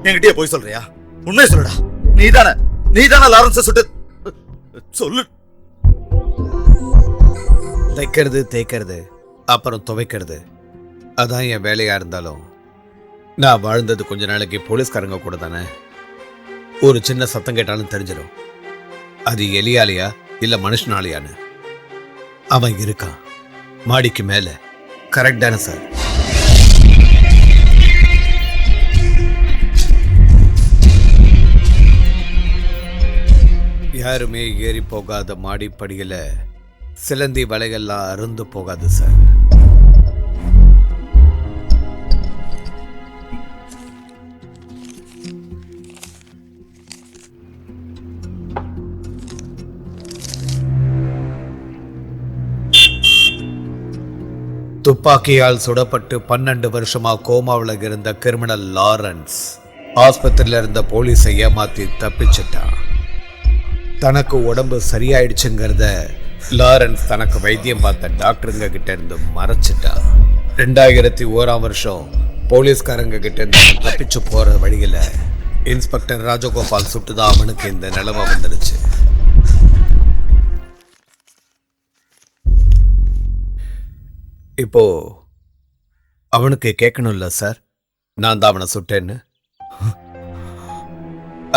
என்கிட்டயே போய் சொல்றியா? உண்மையை சொல்லுடா. நீதானே லாரன்ஸை சுட்டு சொல்லு. தைக்கிறது, தேய்க்கிறது, அப்புறம் துவைக்கிறது, அதான் என் வேலையா இருந்தாலும் நான் வாழ்ந்தது கொஞ்ச நாளைக்கு போலீஸ்காரங்க கூட தானே. ஒரு சின்ன சத்தம் கேட்டாலும் தெரிஞ்சிடும் அது எலியாலையா இல்ல மனுஷனாலையான்னு. அவன் இருக்கான் மாடிக்கு மேல. கரெக்ட் தானே சார்? யாருமே ஏறி போகாத மாடிப்படியில சிலந்தி வலைகள்லாம் அருந்து போகாது சார். துப்பாக்கியால் சுடப்பட்டு 12 வருஷமா கோமாவில் இருந்த கிரிமினல் லாரன்ஸ் ஆஸ்பத்திரியில இருந்த போலீஸை ஏமாத்தி தப்பிச்சிட்டான். தனக்கு உடம்பு சரியாயிடுச்சுங்கிறத லாரன்ஸ் தனக்கு வைத்தியம் பார்த்த டாக்டருங்க கிட்ட இருந்து மறைச்சிட்டான். 2001ஆம் வருஷம் போலீஸ்காரங்க கிட்ட இருந்து தப்பிச்சு போற வழியில இன்ஸ்பெக்டர் ராஜகோபால் சுட்டுதான் அவனுக்கு இந்த நிலைமை வந்துடுச்சு. இப்போ அவனுக்கு கேட்கணும்ல சார், நான் தான் அவனை சுட்டேன்னு.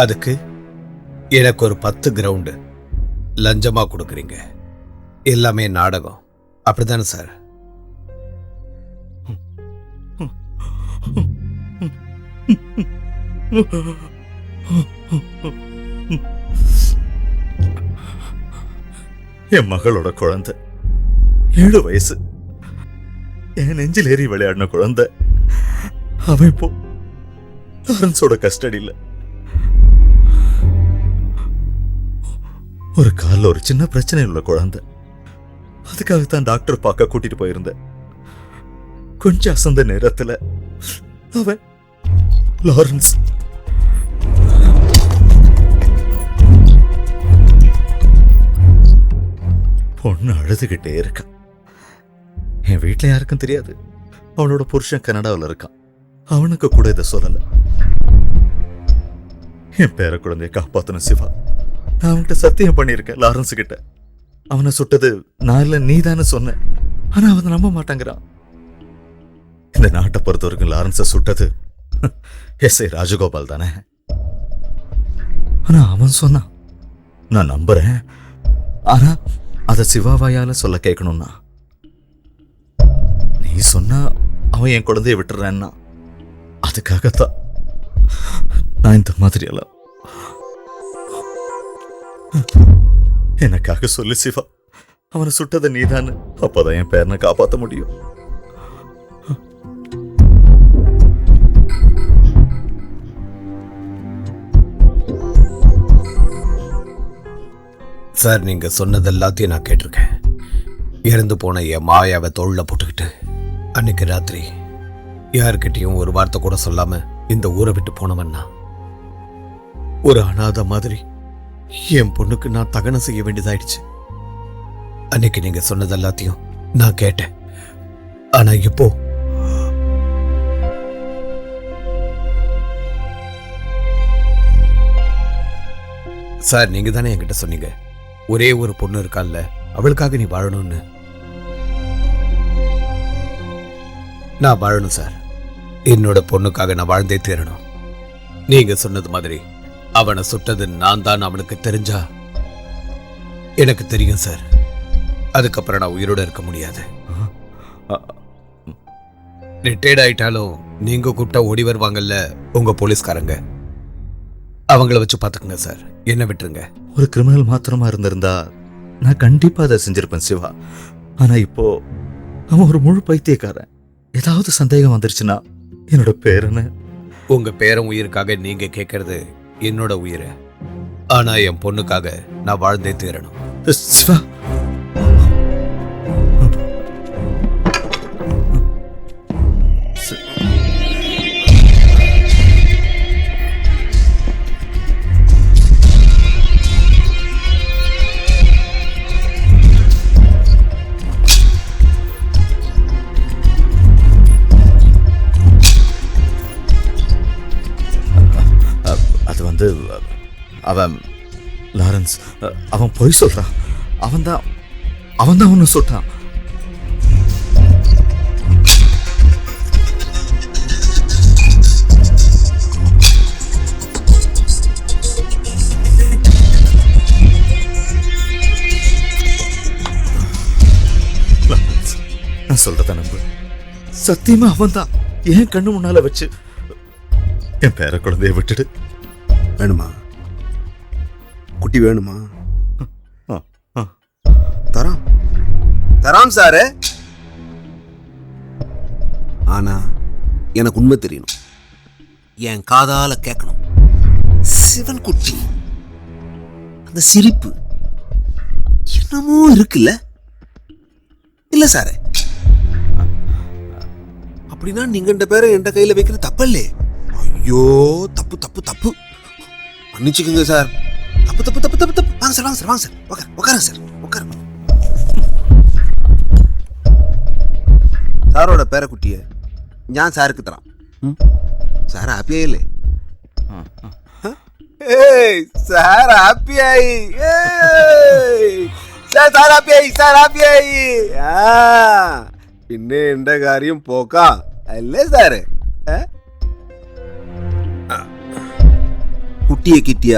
அதுக்கு எனக்கு ஒரு 10 கிரவுண்டு லஞ்சமா கொடுக்குறீங்க. எல்லாமே நாடகம், அப்படித்தானே சார்? என் மகளோட குழந்தை 7 வயசு, என் நெஞ்சில் ஏறி விளையாடின குழந்தை. அவன் இப்போ லாரன்ஸோட கஸ்டடியில். ஒரு காலில் ஒரு சின்ன பிரச்சனை உள்ள குழந்தை. அதுக்காகத்தான் டாக்டர் பார்க்க கூட்டிட்டு போயிருந்தேன். கொஞ்சம் அசந்த நேரத்தில் அவன் லாரன்ஸ் பொண்ணு அழுதுகிட்டே இருக்கான். என் வீட்டில் யாருக்கும் தெரியாது. அவளோட புருஷன் கனடாவில் இருக்கான். அவனுக்கு கூட இதை சொல்லல. என் பேர குழந்தைய காப்பாத்தணும் சிவா. நான் அவன்கிட்ட சத்தியம் பண்ணியிருக்கேன் லாரன்ஸ் கிட்ட. அவனை சுட்டது நான் இல்லை, நீதானே சொன்ன. ஆனா அவன் நம்ப மாட்டாங்கிறான். இந்த நாட்டை பொறுத்த வரைக்கும் லாரன்ஸை சுட்டது எஸ்ஐ ராஜகோபால் தானே. ஆனா அவன் சொன்னான். நான் நம்புறேன், ஆனா அதை சிவாவாயால சொல்ல கேட்கணும்னா. நீ சொன்னா அவன் என் குழந்தைய விட்டுறான்னா அதுக்காகத்தான் நான் இந்த மாதிரி எல்லாம். எனக்காக சொல்லு சிவா, அவனை சுட்டதை நீதானு. அப்பதான் என் பேரனை காப்பாற்ற முடியும். சார், நீங்க சொன்னது எல்லாத்தையும் நான் கேட்டிருக்கேன். இறந்து போன என் மாயாவை தோளில் போட்டுக்கிட்டு அன்னைக்கு ராத்திரி யாருக்கிட்டையும் ஒரு வார்த்தை கூட சொல்லாம இந்த ஊரை விட்டு போனவன்னா, ஒரு அனாதை மாதிரி என் பொண்ணுக்கு நான் தகனம் செய்ய வேண்டியதாயிடுச்சு. அன்னைக்கு நீங்க சொன்னது எல்லாத்தையும் நான் கேட்டேன். ஆனா இப்போ சார், நீங்க தானே என்கிட்ட சொன்னீங்க ஒரே ஒரு பொண்ணு இருக்கான்ல, அவளுக்காக நீ வாழணும்னு. நான் வாழணும் சார். என்னோட பொண்ணுக்காக நான் வாழ்ந்தே தீரணும். நீங்க சொன்னது மாதிரி அவனை சுட்டது நான் தான் அவனுக்கு தெரிஞ்சா எனக்கு தெரியும் சார். அதுக்கப்புறம் நான் உயிரோட இருக்க முடியாது. ரிட்டையர்ட் ஆயிட்டாலும் நீங்க கூப்பிட்டா ஓடி வருவாங்கல்ல உங்க போலீஸ்காரங்க, அவங்கள வச்சு பாத்துக்கங்க சார். என்ன விட்டுருங்க. ஒரு கிரிமினல் மாத்திரமா இருந்திருந்தா நான் கண்டிப்பா அதை செஞ்சிருப்பேன் சிவா. ஆனா இப்போ அவன் ஒரு முழு பைத்தியக்காரன். ஏதாவது சந்தேகம் வந்துருச்சுன்னா என்னோட பேரனை. உங்க பேரன் உயிருக்காக நீங்க கேட்கறது என்னோட உயிரை. ஆனா என் பொண்ணுக்காக நான் வாழ்ந்தே தீரணும். சிவா, அவன் லாரன்ஸ், அவன் பொய் சொல்றான். அவன்தான் அவனை சுட்டான். நான் சொல்றத நம்பு. சத்தியமா அவன்தான் என் கண்ணு முன்னால வச்சு என் பேர குழந்தைய விட்டுடு. வேணுமா? குட்டி வேணுமா? தராம் சாரு. ஆனா எனக்கு உண்மை தெரியணும், என் காதால கேட்கணும். சிவன் குட்டி அந்த சிரிப்பு என்னமோ இருக்குல்ல? இல்ல சாரு, அப்படின்னா நீங்க இந்த பேரை என் கையில வைக்கிறது தப்பல்லே? ஐயோ, தப்பு தப்பு தப்பு, மன்னிச்சுக்குங்க சார். தப்பு தப்பு தப்பு தப்பு தப்பு. வாங்க சார், வாங்க சார், வாங்க சார், உட்காருங்க சார், உட்காருங்க. സാറോടെ പേരക്കുട്ടിയെ ഞാൻ സാർക്ക് തരാം. സാർ ഹാപ്പിയായില്ലേ? സാർ ഹാപ്പിയായി, സാർ ഹാപ്പിയായി, സാർ ഹാപ്പിയായി. പിന്നെ എന്റെ കാര്യം പോക്കാ അല്ലേ സാറ്? കുട്ടിയെ കിട്ടിയ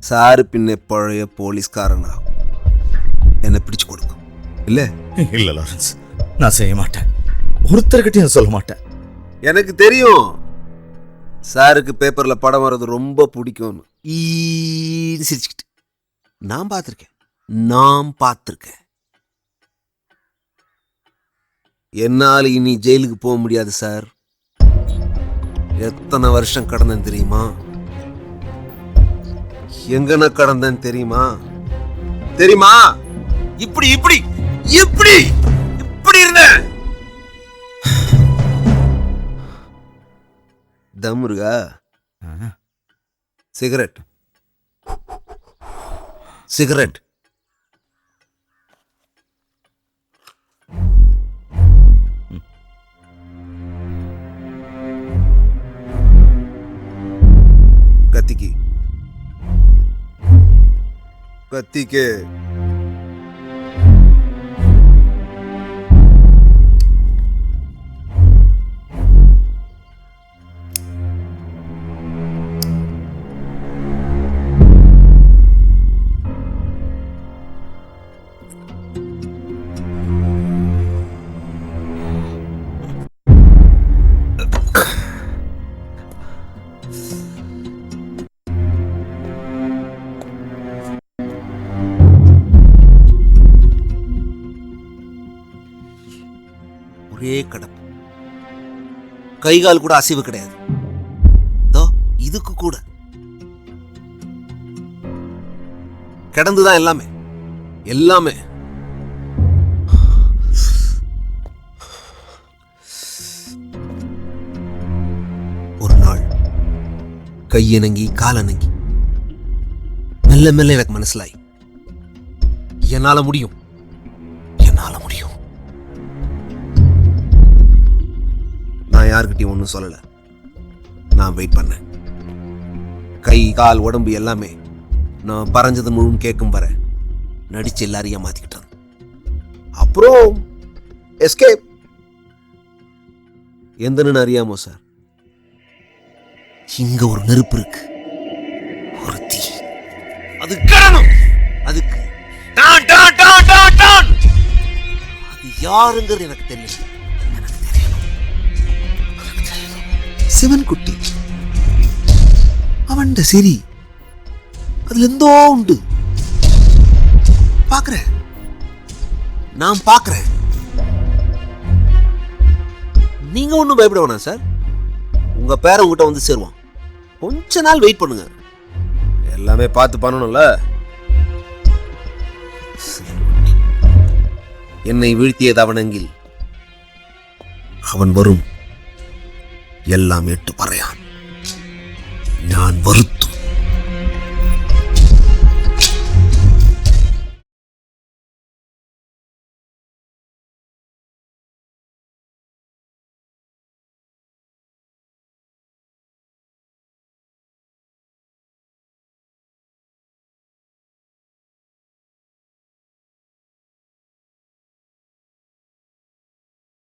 സാറ് പിന്നെ പഴയ പോലീസ്കാരനാകും, എന്നെ പിടിച്ചു കൊടുക്കും ഇല്ലേ? இல்ல லாரன்ஸ், நான் செய்ய மாட்டேன். ஒருத்தர்கிட்டயும் சொல்ல மாட்டேன். எனக்கு தெரியும் சாருக்கு பேப்பர்ல படம் வர்றது ரொம்ப பிடிக்கும்னு. சிரிச்சுக்கிட்டு நான் பார்த்துருக்கேன். என்னால இனி ஜெயிலுக்கு போக முடியாது சார். எத்தனை வருஷம் கடந்தேன் தெரியுமா? எங்கன கடந்தேன் தெரியுமா? இப்படி இப்படி இப்படி இப்படி இருந்தேன். தம்முருகா, சிகரெட் கத்திக்கு ஒரே கடப்பு, கை கால் கூட அசைவு கிடையாது. இதுக்கு கூட கிடந்துதான் எல்லாமே. ஒரு நாள் கையனங்கி காலனங்கி மெல்ல மெல்ல எனக்கு மனசிலாய் என்னால முடியும். நான் யாருக்கிட்டையும் ஒன்றும் சொல்லல. நான் வெயிட் பண்ணேன். கை கால் உடம்பு எல்லாமே நான் பறஞ்சது முழுவதும் கேட்கும் வர நடிச்சு எல்லாரையும் ஏமாத்திக்கிட்டேன். அப்புறம் எஸ்கேப். எந்தன்னு அறியாமோ சார், இங்க ஒரு நெருப்பு இருக்கு, ஒரு தீ. அது கடணும். அதுக்கு அது யாருங்கிறது எனக்கு தெரியல. சிவன் குட்டி அவன் சிரி அதுல எந்தோ உண்டு. நான் பாக்குறேன். நீங்க ஒன்னும் பயப்பட வேணாம் சார். உங்க பேர உங்ககிட்ட வந்து சேருவான். கொஞ்ச நாள் வெயிட் பண்ணுங்க. எல்லாமே பார்த்து பண்ணணும்ல. என்னை வீழ்த்தியது அவனெங்கில் அவன் வரும் എല്ലാം ഏറ്റു പറയാൻ ഞാൻ വെറുത്തു.